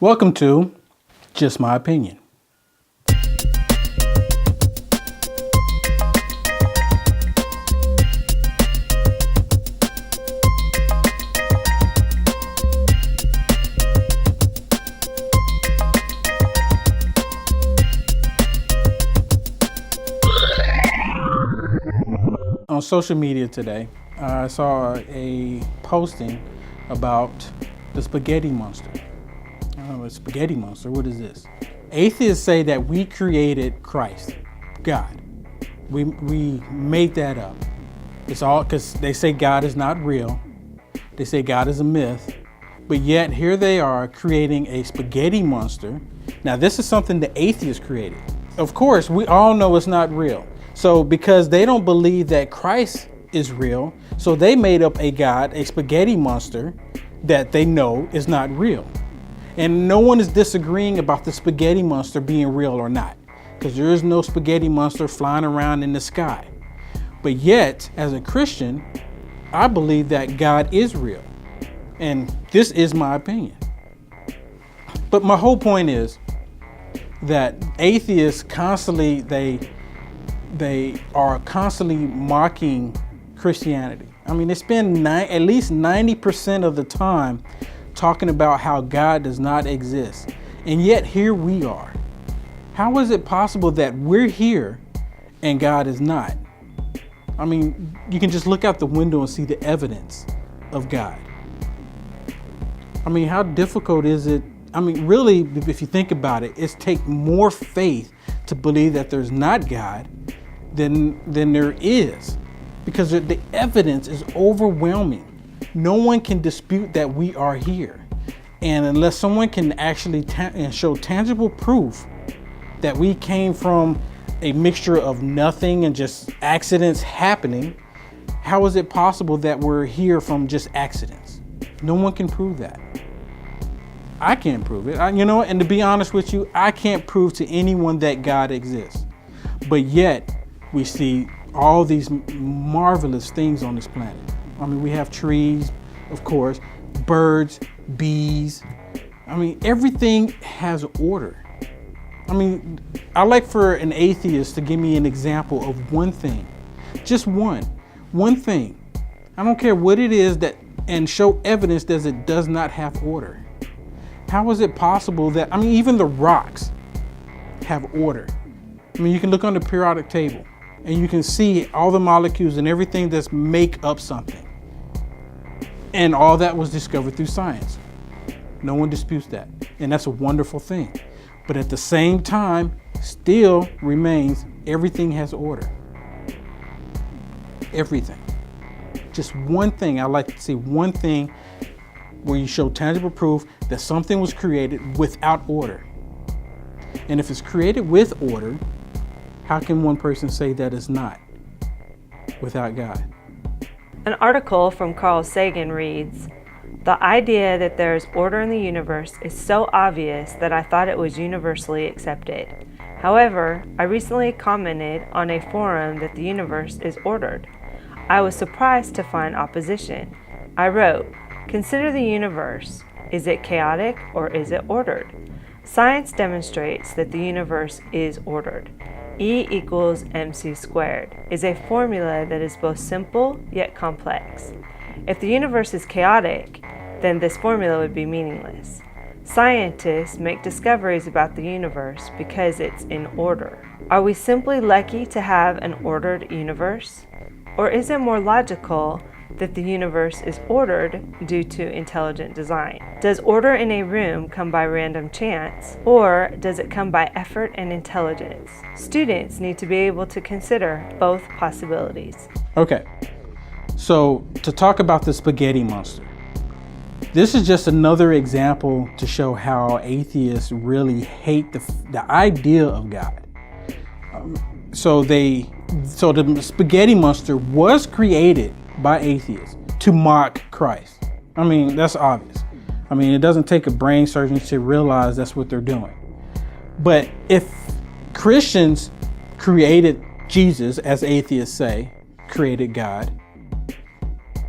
Welcome to Just My Opinion. On social media today, I saw a posting about the spaghetti monster. A spaghetti monster, what is this? Atheists say that we created Christ, God. We made that up. It's all because they say God is not real. They say God is a myth. But yet here they are creating a spaghetti monster. Now this is something the atheists created. Of course, we all know it's not real. So because they don't believe that Christ is real, so they made up a God, a spaghetti monster that they know is not real. And no one is disagreeing about the spaghetti monster being real or not, because there is no spaghetti monster flying around in the sky. But yet, as a Christian, I believe that God is real. And this is my opinion. But my whole point is that atheists constantly, they are constantly mocking Christianity. I mean, they spend at least 90% of the time talking about how God does not exist. And yet here we are. How is it possible that we're here and God is not? I mean, you can just look out the window and see the evidence of God. I mean, how difficult is it? I mean, really, if you think about it, it's take more faith to believe that there's not God than there is, because the evidence is overwhelming. No one can dispute that we are here. And unless someone can actually show tangible proof that we came from a mixture of nothing and just accidents happening, how is it possible that we're here from just accidents? No one can prove that. I can't prove it. And to be honest with you, I can't prove to anyone that God exists. But yet we see all these marvelous things on this planet. I mean, we have trees, of course, birds, bees. I mean, everything has order. I mean, I like for an atheist to give me an example of one thing, just one thing. I don't care what it is and show evidence that it does not have order. How is it possible that, even the rocks have order? I mean, you can look on the periodic table and you can see all the molecules and everything that's make up something. And all that was discovered through science. No one disputes that. And that's a wonderful thing. But at the same time, still remains everything has order. Everything. Just one thing. I like to see one thing where you show tangible proof that something was created without order. And if it's created with order, how can one person say that it's not without God? An article from Carl Sagan reads, "The idea that there is order in the universe is so obvious that I thought it was universally accepted. However, I recently commented on a forum that the universe is ordered. I was surprised to find opposition. I wrote, consider the universe. Is it chaotic or is it ordered? Science demonstrates that the universe is ordered. E equals mc squared is a formula that is both simple yet complex. If the universe is chaotic, then this formula would be meaningless. Scientists make discoveries about the universe because it's in order. Are we simply lucky to have an ordered universe? Or is it more logical that the universe is ordered due to intelligent design? Does order in a room come by random chance, or does it come by effort and intelligence? Students need to be able to consider both possibilities." Okay, so to talk about the spaghetti monster, this is just another example to show how atheists really hate the idea of God. So the spaghetti monster was created by atheists to mock Christ. I mean, that's obvious. I mean, it doesn't take a brain surgeon to realize that's what they're doing. But if Christians created Jesus, as atheists say, created God,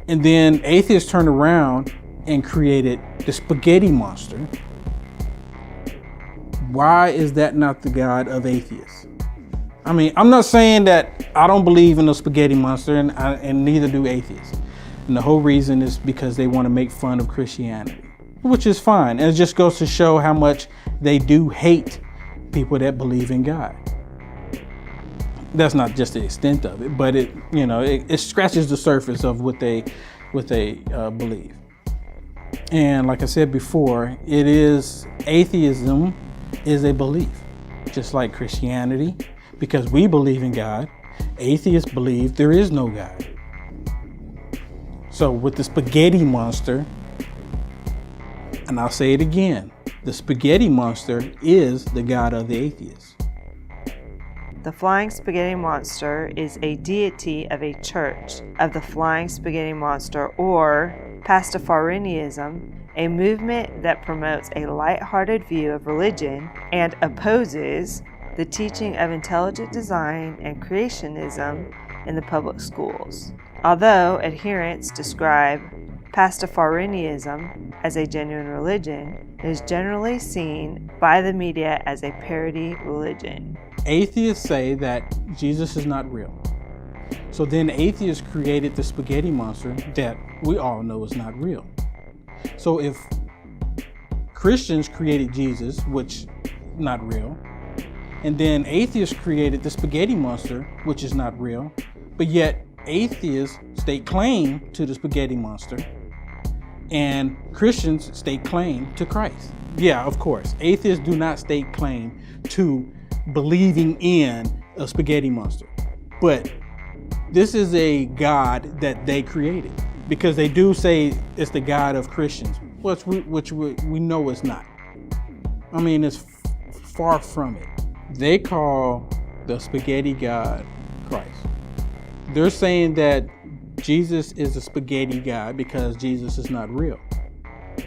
and then atheists turned around and created the spaghetti monster, Why is that not the God of atheists? I mean, I'm not saying that I don't believe in the spaghetti monster, and neither do atheists. And the whole reason is because they want to make fun of Christianity, which is fine. And it just goes to show how much they do hate people that believe in God. That's not just the extent of it, but it scratches the surface of what they believe. And like I said before, atheism is a belief, just like Christianity. Because we believe in God, atheists believe there is no God. So with the spaghetti monster, and I'll say it again, the spaghetti monster is the God of the atheists. The flying spaghetti monster is a deity of a church of the flying spaghetti monster, or Pastafarianism, a movement that promotes a light-hearted view of religion and opposes the teaching of intelligent design and creationism in the public schools. Although adherents describe Pastafarianism as a genuine religion, it is generally seen by the media as a parody religion. Atheists say that Jesus is not real. So then atheists created the spaghetti monster that we all know is not real. So if Christians created Jesus, which not real, and then atheists created the spaghetti monster, which is not real, but yet atheists stake claim to the spaghetti monster, and Christians stake claim to Christ. Yeah, of course, atheists do not stake claim to believing in a spaghetti monster, but this is a God that they created, because they do say it's the God of Christians, which we know it's not. I mean, it's far from it. They call the spaghetti God Christ. They're saying that Jesus is a spaghetti God because Jesus is not real.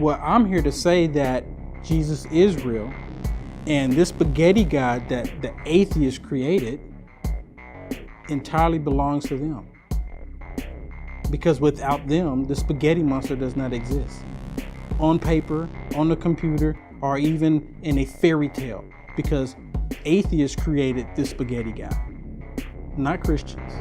Well, I'm here to say that Jesus is real, and this spaghetti God that the atheists created entirely belongs to them. Because without them, the spaghetti monster does not exist. On paper, on the computer, or even in a fairy tale. Because atheists created this spaghetti God, not Christians.